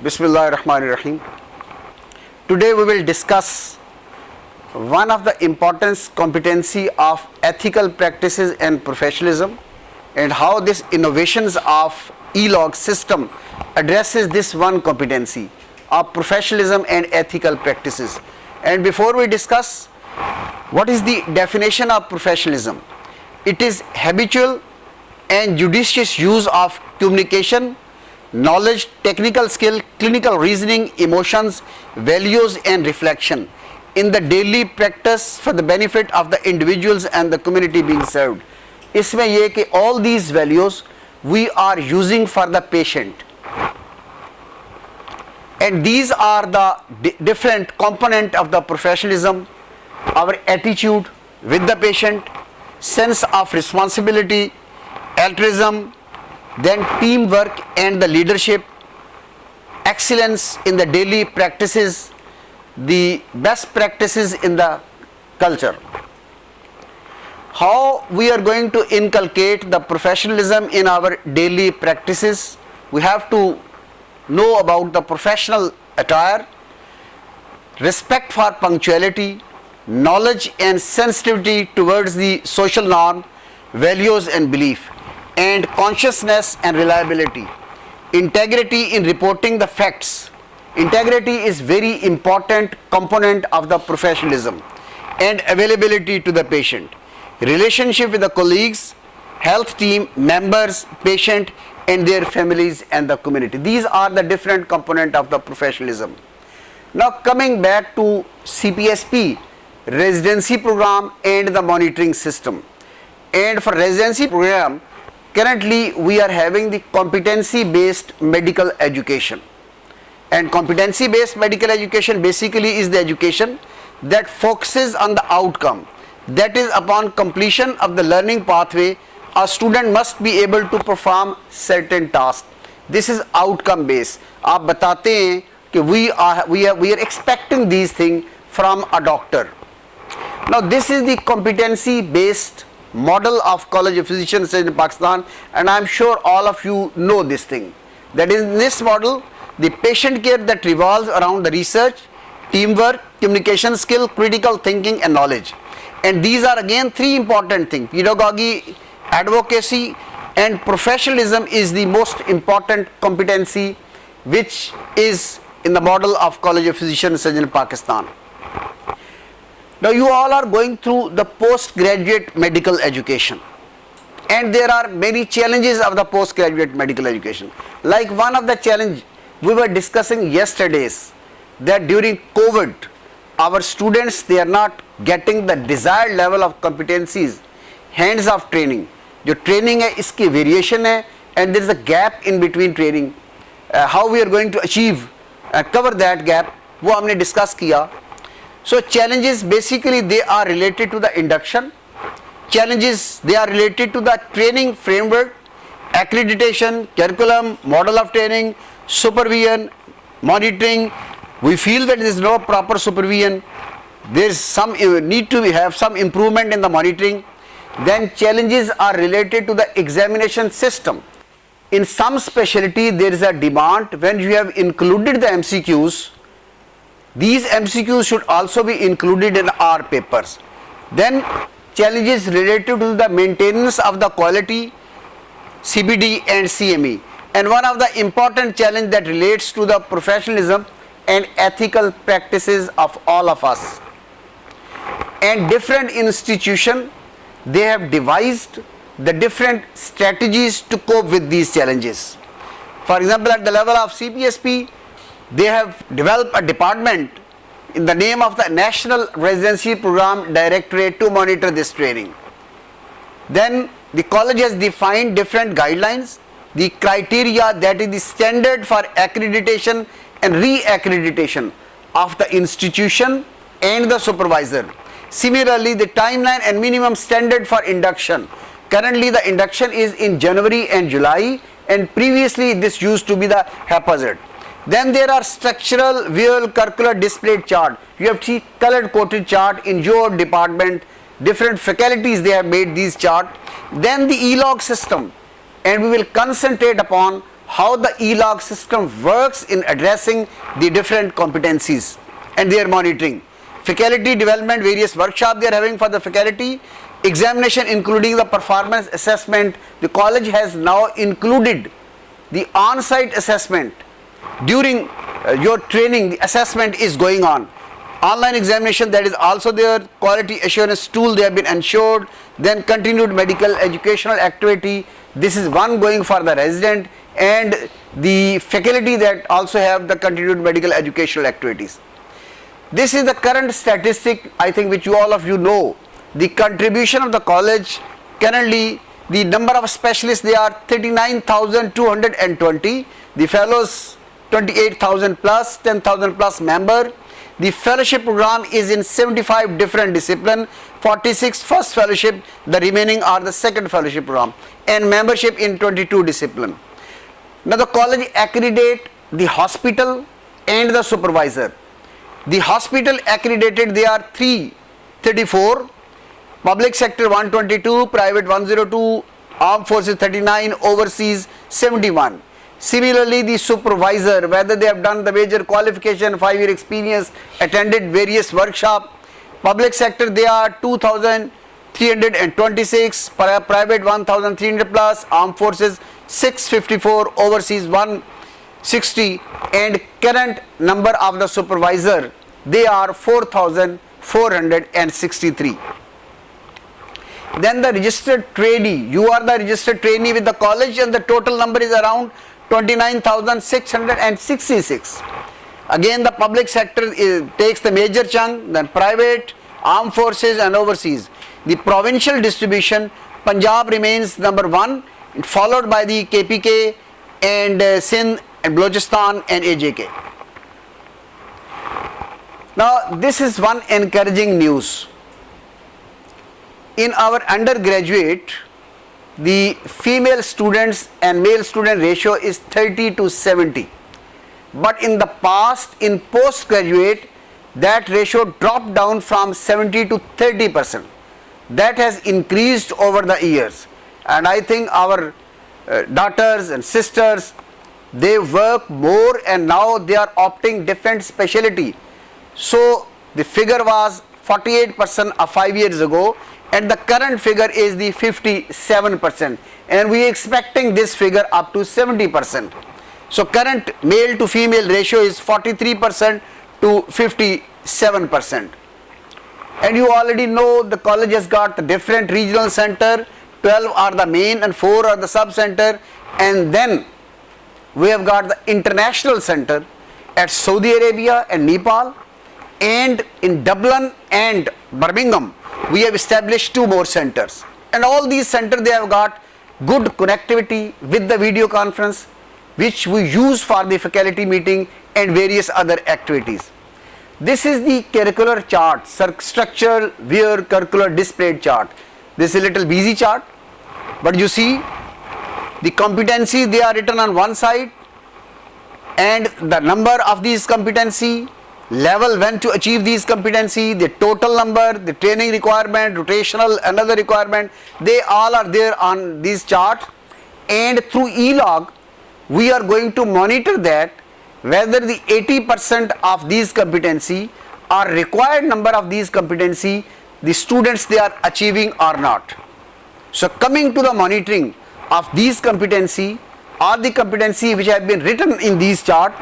Bismillahirrahmanirrahim. Today we will discuss one of the important competency of ethical practices and professionalism, and how this innovations of e-log system addresses this one competency of professionalism and ethical practices. And before we discuss, what is the definition of professionalism? It is habitual and judicious use of communication, knowledge, technical skill, clinical reasoning, emotions, values and reflection in the daily practice for the benefit of the individuals and the community being served. इसमें ये कि all these values we are using for the patient, and these are the different component of the professionalism: our attitude with the patient, sense of responsibility, altruism, then teamwork and the leadership, excellence in the daily practices, the best practices in the culture. How we are going to inculcate the professionalism in our daily practices? We have to know about the professional attire, respect for punctuality, knowledge and sensitivity towards the social norm, values and belief, and consciousness and reliability, integrity in reporting the facts. Integrity is very important component of the professionalism, and availability to the patient, relationship with the colleagues, health team members, patient and their families and the community. These are the different component of the professionalism. Now coming back to CPSP, residency program and the monitoring system. And for residency program, currently we are having the competency based medical education. And competency based medical education basically is the education that focuses on the outcome, that is, upon completion of the learning pathway a student must be able to perform certain tasks. This is outcome based. आप बताते हैं कि we are expecting these things from a doctor. Now this is the competency based model of College of Physicians in Pakistan, and I am sure all of you know this thing. That in this model, the patient care that revolves around the research, teamwork, communication skill, critical thinking and knowledge. And these are again three important things: pedagogy, advocacy and professionalism is the most important competency which is in the model of College of Physicians in Pakistan. Now you all are going through the postgraduate medical education, and there are many challenges of the postgraduate medical education. Like one of the challenge we were discussing yesterdays, that during COVID our students, they are not getting the desired level of competencies, hands of training. जो training है इसकी variation है, and there is a gap in between training. How we are going to achieve cover that gap, वो हमने discuss किया. So challenges basically they are related to the induction, challenges they are related to the training framework, accreditation, curriculum, model of training, supervision, monitoring. We feel that there is no proper supervision, there is some need to have some improvement in the monitoring. Then challenges are related to the examination system. In some specialty there is a demand when you have included the MCQs, these MCQs should also be included in our papers. Then challenges related to the maintenance of the quality, CBD and CME. And one of the important challenge that relates to the professionalism and ethical practices of all of us. And different institutions, they have devised the different strategies to cope with these challenges. For example, at the level of CPSP, they have developed a department in the name of the National Residency Program Directorate to monitor this training. Then the college has defined different guidelines, the criteria, that is the standard for accreditation and re-accreditation of the institution and the supervisor. Similarly, the timeline and minimum standard for induction. Currently the induction is in January and July, and previously this used to be the haphazard. Then there are structural, visual, curricular displayed chart. You have to see colored coded chart in your department. Different faculties, they have made these chart. Then the e-log system, and we will concentrate upon how the e-log system works in addressing the different competencies and their monitoring. Faculty development, various workshops they are having for the faculty. Examination including the performance assessment. The college has now included the on-site assessment. During your training, the assessment is going on. Online examination, that is also their quality assurance tool, they have been ensured. Then continued medical educational activity, this is one going for the resident and the faculty that also have the continued medical educational activities. This is the current statistic, I think, which all of you know. The contribution of the college currently, the number of specialists, they are 39,220, the fellows 28,000 plus, 10,000 plus member. The fellowship program is in 75 different disciplines, 46 first fellowship, the remaining are the second fellowship program, and membership in 22 disciplines. Now the college accredit the hospital and the supervisor. The hospital accredited, they are 334, public sector 122, private 102, armed forces 39, overseas 71. Similarly, the supervisor, whether they have done the major qualification, 5-year experience, attended various workshops. Public sector, they are 2,326, private 1,300 plus, armed forces 654, overseas 160, and current number of the supervisor, they are 4,463. Then the registered trainee, you are the registered trainee with the college and the total number is around 29,666. Again, the public sector takes the major chunk, then private, armed forces and overseas. The provincial distribution, Punjab remains number 1, followed by the KPK and Sindh and Balochistan and AJK. Now, this is one encouraging news. In our undergraduate, the female students and male student ratio is 30 to 70. But in the past, in postgraduate, that ratio dropped down from 70 to 30%. That has increased over the years. And I think our daughters and sisters, they work more and now they are opting different specialty. So the figure was 48% 5 years ago, and the current figure is the 57%, and we are expecting this figure up to 70%. So current male to female ratio is 43% to 57%. And you already know the college has got the different regional center, 12 are the main and 4 are the sub center, and then we have got the international center at Saudi Arabia and Nepal, and in Dublin and Birmingham we have established 2 more centers, and all these centers, they have got good connectivity with the video conference which we use for the faculty meeting and various other activities. This is the curricular chart, structure, where curricular displayed chart. This is a little busy chart, but you see the competencies, they are written on one side, and the number of these competency, level when to achieve these competency, the total number, the training requirement, rotational, another requirement, they all are there on this chart. And through e-log, we are going to monitor that whether the 80% of these competency or required number of these competency, the students they are achieving or not. So coming to the monitoring of these competency or the competency which have been written in these chart,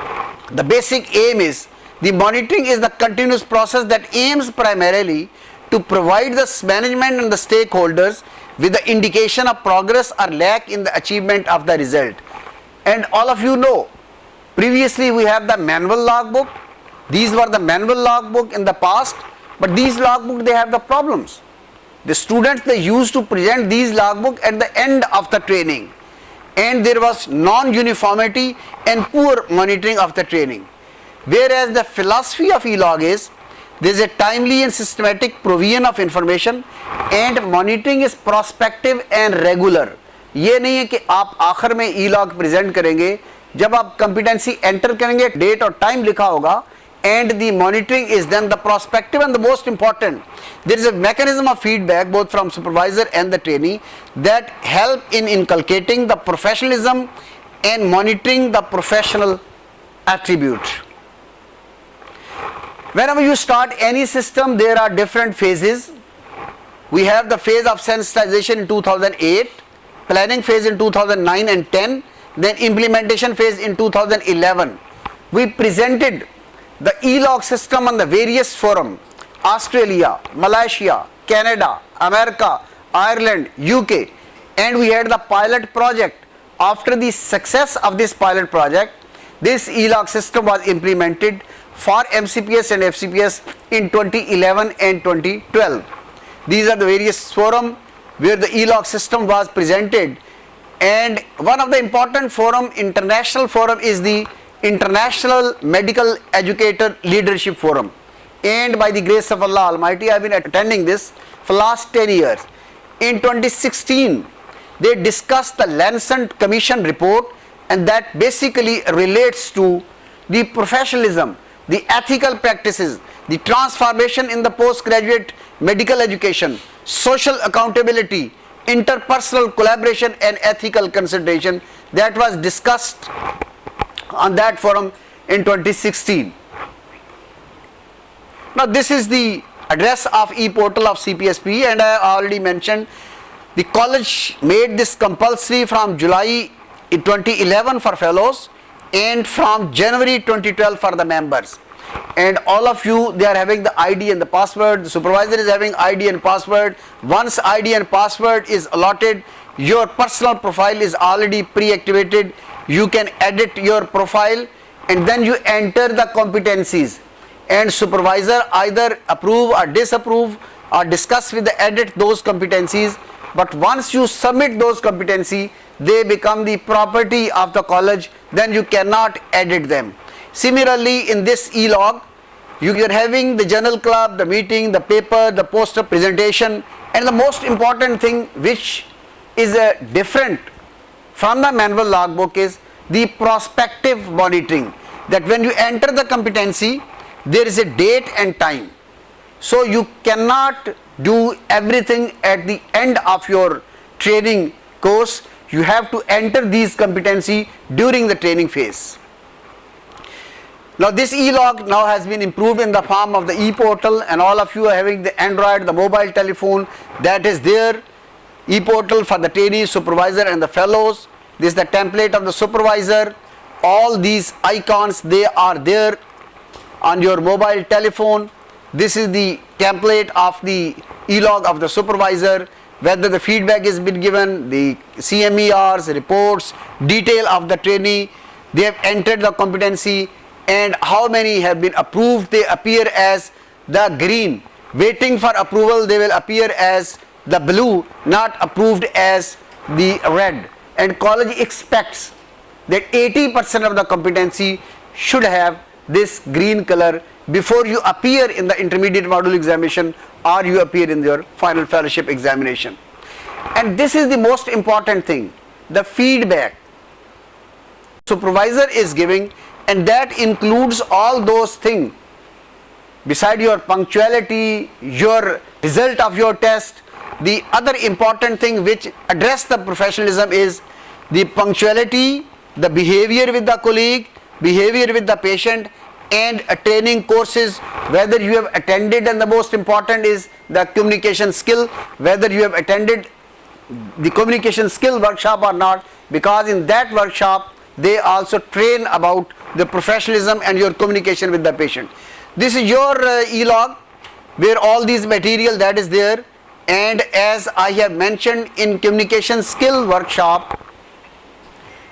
the basic aim is, the monitoring is the continuous process that aims primarily to provide the management and the stakeholders with the indication of progress or lack in the achievement of the result. And all of you know, previously we have the manual logbook. These were the manual logbook in the past, but these logbook, they have the problems. The students, they used to present these logbook at the end of the training, and there was non-uniformity and poor monitoring of the training. Whereas the philosophy of e-log is, there is a timely and systematic provision of information, and monitoring is prospective and regular. ये नहीं है कि आप आखिर में e-log present करेंगे, जब आप competency enter करेंगे, date और time लिखा होगा, and the monitoring is then the prospective and the most important. There is a mechanism of feedback both from supervisor and the trainee that help in inculcating the professionalism and monitoring the professional attribute. Whenever you start any system, there are different phases. We have the phase of sensitization in 2008, planning phase in 2009 and 10, then implementation phase in 2011. We presented the e-log system on the various forums: Australia, Malaysia, Canada, America, Ireland, UK, and we had the pilot project. After the success of this pilot project, this e-log system was implemented for MCPS and FCPS in 2011 and 2012. These are the various forums where the e-log system was presented, and one of the important forum, international forum, is the International Medical Educator Leadership Forum, and by the grace of Allah Almighty I have been attending this for last 10 years. In 2016 they discussed the Lancet Commission report, and that basically relates to the professionalism, the ethical practices, the transformation in the postgraduate medical education, social accountability, interpersonal collaboration and ethical consideration. That was discussed on that forum in 2016. Now this is the address of e-portal of CPSP, and I already mentioned the college made this compulsory from July 2011 for fellows and from January 2012 for the members. And all of you, they are having the ID and the password. The supervisor is having ID and password. Once ID and password is allotted, your personal profile is already pre-activated. You can edit your profile and then you enter the competencies, and supervisor either approve or disapprove or discuss with the edit those competencies. But once you submit those competencies, they become the property of the college, then you cannot edit them. Similarly, in this e-log, you are having the journal club, the meeting, the paper, the poster presentation, and the most important thing which is different from the manual logbook is the prospective monitoring, that when you enter the competency, there is a date and time. So you cannot do everything at the end of your training course. You have to enter these competency during the training phase. Now this e-log now has been improved in the form of the e-portal, and all of you are having the Android, the mobile telephone, that is there. E-portal for the trainee, supervisor and the fellows. This is the template of the supervisor. All these icons, they are there on your mobile telephone. This is the template of the e-log of the supervisor, whether the feedback has been given, the CMERs, reports, detail of the trainee, they have entered the competency, and how many have been approved. They appear as the green. Waiting for approval, they will appear as the blue, not approved as the red. And college expects that 80% of the competency should have this green color before you appear in the intermediate module examination or you appear in your final fellowship examination. And this is the most important thing, the feedback supervisor is giving, and that includes all those things. Beside your punctuality, your result of your test, the other important thing which address the professionalism is the punctuality, the behavior with the colleague, behavior with the patient, and training courses, whether you have attended, and the most important is the communication skill, whether you have attended the communication skill workshop or not, because in that workshop they also train about the professionalism and your communication with the patient. This is your e-log where all these material that is there, and as I have mentioned in communication skill workshop,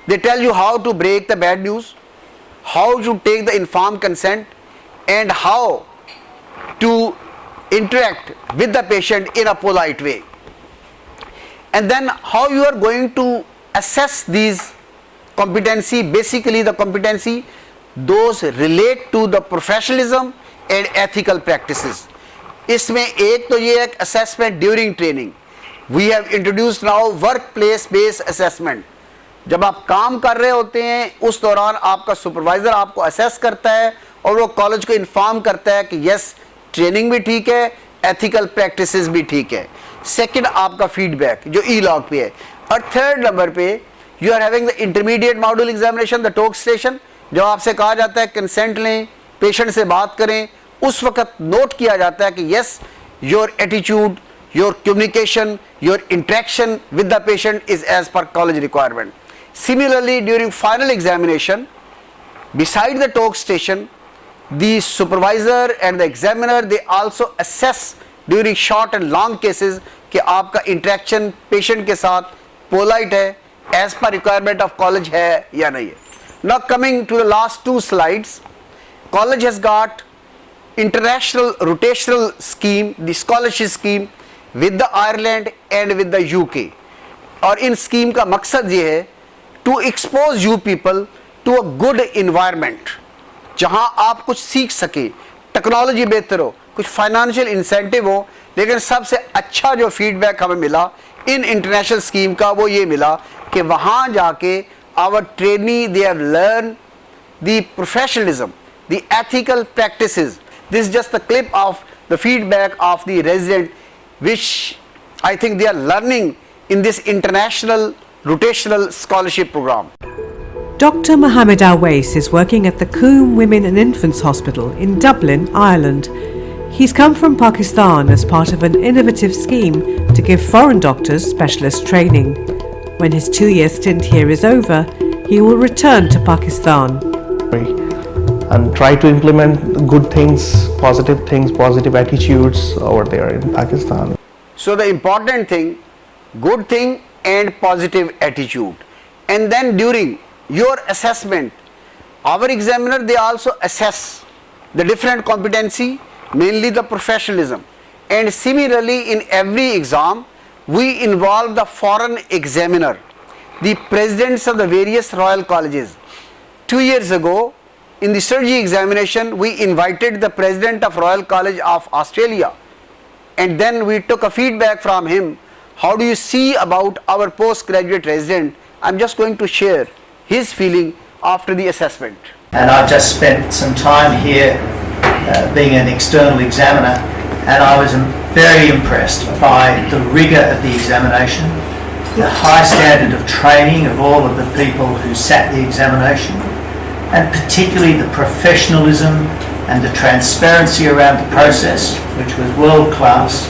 they tell you how to break the bad news, how to take the informed consent, and how to interact with the patient in a polite way, and then how you are going to assess these competency. Basically the competency, those relate to the professionalism and ethical practices. इसमें एक तो ये एक assessment during training. We have introduced now workplace based assessment. जब आप काम कर रहे होते हैं उस दौरान आपका सुपरवाइजर आपको असेस करता है और वो कॉलेज को इन्फॉर्म करता है कि यस ट्रेनिंग भी ठीक है, एथिकल प्रैक्टिसेस भी ठीक है. सेकंड आपका फीडबैक जो ई लॉग पे है, और थर्ड नंबर पे You are having the intermediate module examination, the talk station, जब आपसे कहा जाता है कंसेंट लें, पेशेंट से बात करें, उस वक्त नोट किया जाता है कि yes, your attitude, your communication, your interaction with the patient is as per college requirement. Similarly, during final examination, beside the talk station, the supervisor and the examiner, they also assess during short and long cases कि आपका interaction patient के साथ polite है, as per requirement of college है या नहीं है. Now coming to the last two slides, college has got international rotational scheme, the scholarship scheme with the Ireland and with the UK. और इन scheme का मकसद ये है to expose you people to a good environment, जहां आप कुछ सीख सके, टेक्नोलॉजी बेहतर हो, कुछ फाइनेंशियल इंसेंटिव हो. लेकिन सबसे अच्छा जो फीडबैक हमें मिला इन इंटरनेशनल स्कीम का वो ये मिला कि वहां जाके our trainee they have learn the professionalism, the ethical practices. This just the clip of the feedback of the resident which I think they are learning in this international rotational scholarship program. Dr. Mohammed Al-Wais is working at the Coombe Women and Infants Hospital in Dublin, Ireland. He's come from Pakistan as part of an innovative scheme to give foreign doctors specialist training. When his 2-year stint here is over, he will return to Pakistan. And try to implement good things, positive attitudes over there in Pakistan. So the important thing, good thing and positive attitude. And then during your assessment, our examiner, they also assess the different competency, mainly the professionalism. And similarly in every exam, we involve the foreign examiner, the presidents of the various royal colleges. 2 years ago, in the surgery examination, we invited the president of Royal College of Australia, and then we took a feedback from him. How do you see about our postgraduate resident? I'm just going to share his feeling after the assessment. And I've just spent some time here being an external examiner, and I was very impressed by the rigour of the examination, the high standard of training of all of the people who sat the examination, and particularly the professionalism and the transparency around the process, which was world class,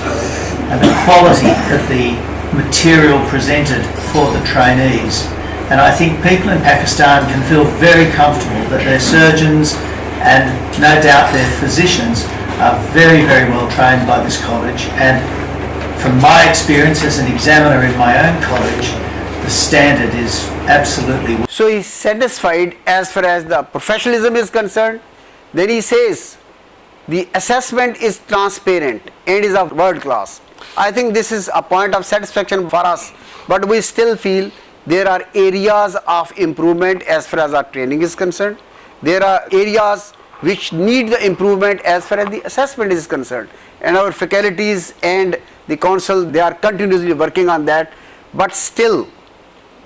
and the quality of the material presented for the trainees. And I think people in Pakistan can feel very comfortable that their surgeons and no doubt their physicians are very, very well trained by this college. And from my experience as an examiner in my own college, the standard is absolutely. So he's satisfied as far as the professionalism is concerned. Then he says the assessment is transparent and is of world class. I think this is a point of satisfaction for us, but we still feel there are areas of improvement as far as our training is concerned. There are areas which need the improvement as far as the assessment is concerned, and our faculties and the council, they are continuously working on that. But still,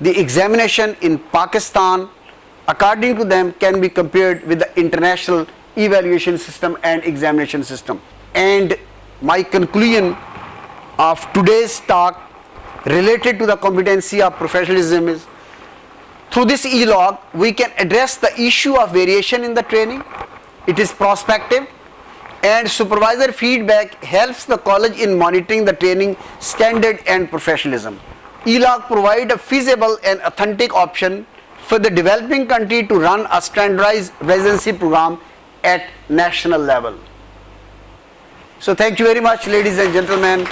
the examination in Pakistan, according to them, can be compared with the international evaluation system and examination system. And my conclusion of today's talk related to the competency of professionalism is, through this e-log, we can address the issue of variation in the training. It is prospective, and supervisor feedback helps the college in monitoring the training standard and professionalism. e-log provide a feasible and authentic option for the developing country to run a standardized residency program at national level. So thank you very much, ladies and gentlemen.